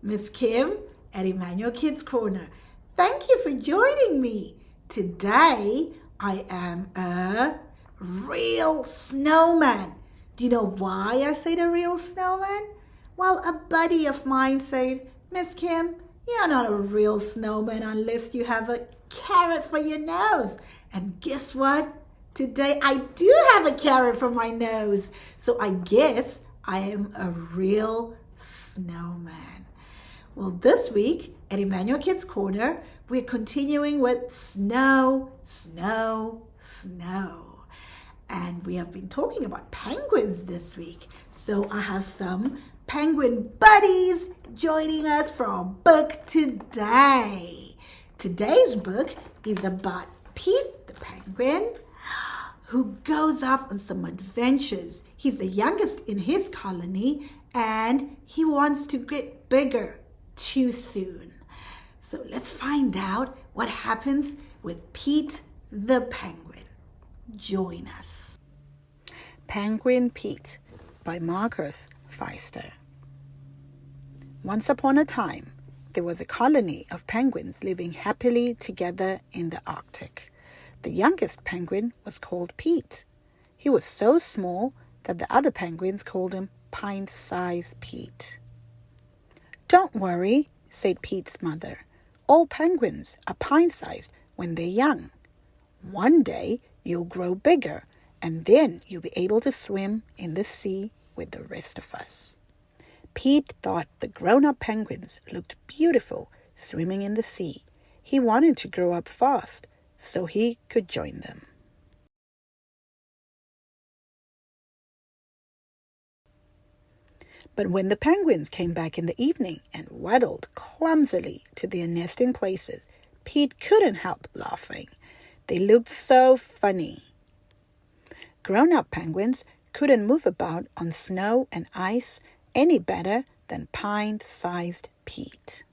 Miss Kim at Emmanuel Kids Corner. Thank you for joining me. Today, I am a real snowman. Do you know why I said a real snowman? Well, a buddy of mine said, Miss Kim, you're not a real snowman unless you have a carrot for your nose. And guess what? Today I do have a carrot for my nose. So I guess I am a real snowman. Well, this week at Emmanuel Kids Corner, we're continuing with snow, snow, snow. And we have been talking about penguins this week. So I have some penguin buddies joining us for our book today. Today's book is about Pete the penguin who goes off on some adventures. He's the youngest in his colony and he wants to get bigger too soon. So let's find out what happens with Pete the penguin. Join us. Penguin Pete by Marcus Pfister. Once upon a time, there was a colony of penguins living happily together in the Arctic. The youngest penguin was called Pete. He was so small that the other penguins called him Pint-sized Pete. Don't worry, said Pete's mother. All penguins are pint-sized when they're young. One day you'll grow bigger and then you'll be able to swim in the sea with the rest of us. Pete thought the grown-up penguins looked beautiful swimming in the sea. He wanted to grow up fast so he could join them. But when the penguins came back in the evening and waddled clumsily to their nesting places, Pete couldn't help laughing. They looked so funny. Grown-up penguins couldn't move about on snow and ice any better than pint-sized Pete.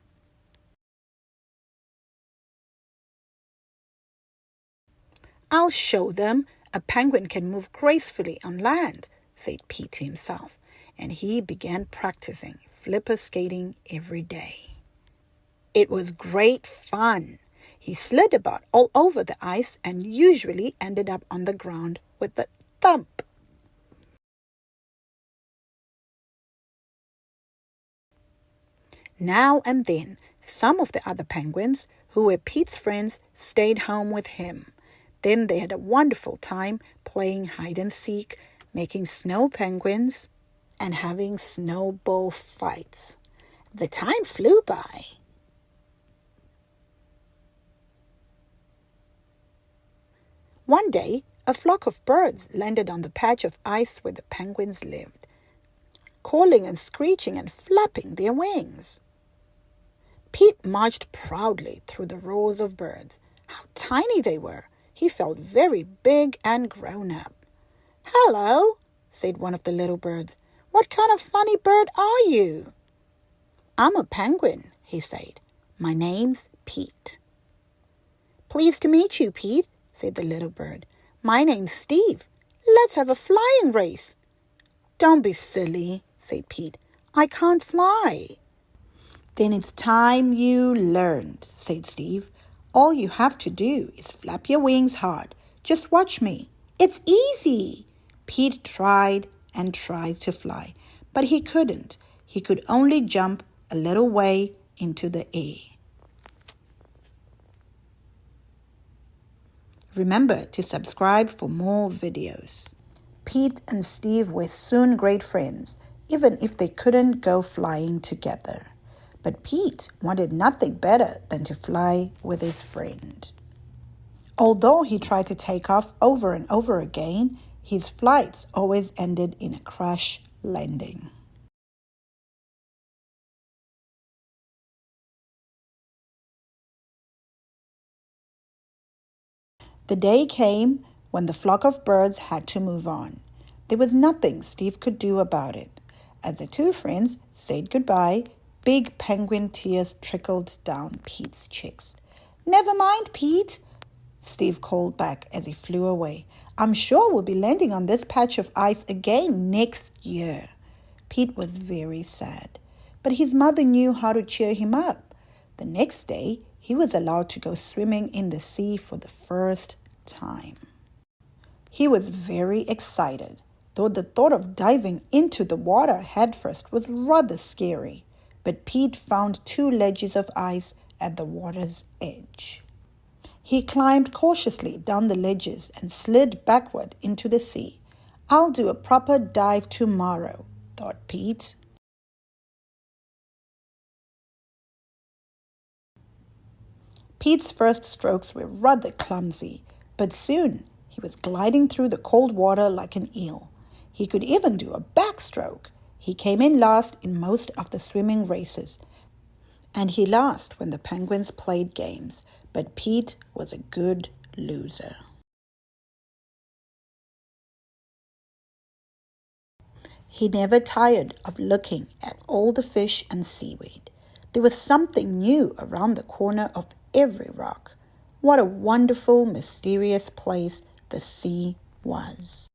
I'll show them a penguin can move gracefully on land, said Pete to himself, and he began practicing flipper skating every day. It was great fun. He slid about all over the ice and usually ended up on the ground with a thump. Now and then, some of the other penguins who were Pete's friends stayed home with him. Then they had a wonderful time playing hide and seek, making snow penguins, and having snowball fights. The time flew by. One day, a flock of birds landed on the patch of ice where the penguins lived, calling and screeching and flapping their wings. Pete marched proudly through the rows of birds. How tiny they were! He felt very big and grown up. "Hello," said one of the little birds. "What kind of funny bird are you?" "I'm a penguin," he said. "My name's Pete." "Pleased to meet you, Pete," said the little bird. "My name's Steve. Let's have a flying race." "Don't be silly," said Pete. "I can't fly." "Then it's time you learned," said Steve. "All you have to do is flap your wings hard. Just watch me. It's easy." Pete tried and tried to fly, but he couldn't. He could only jump a little way into the air. Remember to subscribe for more videos. Pete and Steve were soon great friends, even if they couldn't go flying together. But Pete wanted nothing better than to fly with his friend. Although he tried to take off over and over again, his flights always ended in a crash landing. The day came when the flock of birds had to move on. There was nothing Steve could do about it. As the two friends said goodbye, big penguin tears trickled down Pete's cheeks. "Never mind, Pete," Steve called back as he flew away. "I'm sure we'll be landing on this patch of ice again next year." Pete was very sad. but his mother knew how to cheer him up. The next day, he was allowed to go swimming in the sea for the first time. He was very excited, though the thought of diving into the water headfirst was rather scary. But Pete found 2 ledges of ice at the water's edge. He climbed cautiously down the ledges and slid backward into the sea. "I'll do a proper dive tomorrow," thought Pete. Pete's first strokes were rather clumsy, but soon he was gliding through the cold water like an eel. He could even do a backstroke. He came in last in most of the swimming races, and he last when the penguins played games, but Pete was a good loser. He never tired of looking at all the fish and seaweed. There was something new around the corner of every rock. What a wonderful, mysterious place the sea was.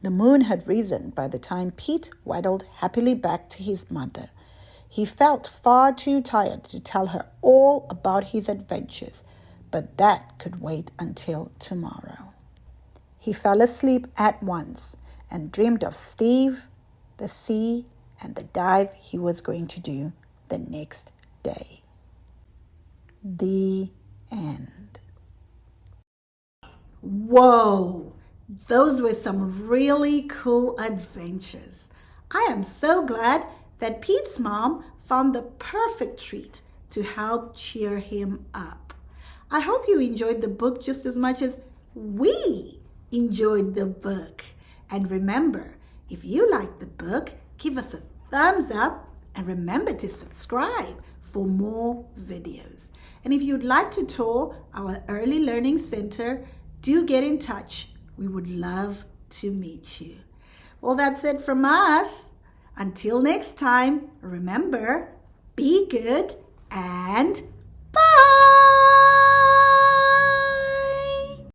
The moon had risen by the time Pete waddled happily back to his mother. He felt far too tired to tell her all about his adventures, but that could wait until tomorrow. He fell asleep at once and dreamed of Steve, the sea, and the dive he was going to do the next day. The end. Whoa! Those were some really cool adventures. I am so glad that Pete's mom found the perfect treat to help cheer him up. I hope you enjoyed the book just as much as we enjoyed the book. And remember, if you like the book, give us a thumbs up and remember to subscribe for more videos. And if you'd like to tour our Early Learning Center, do get in touch. We would love to meet you. Well, that's it from us. Until next time, remember, be good and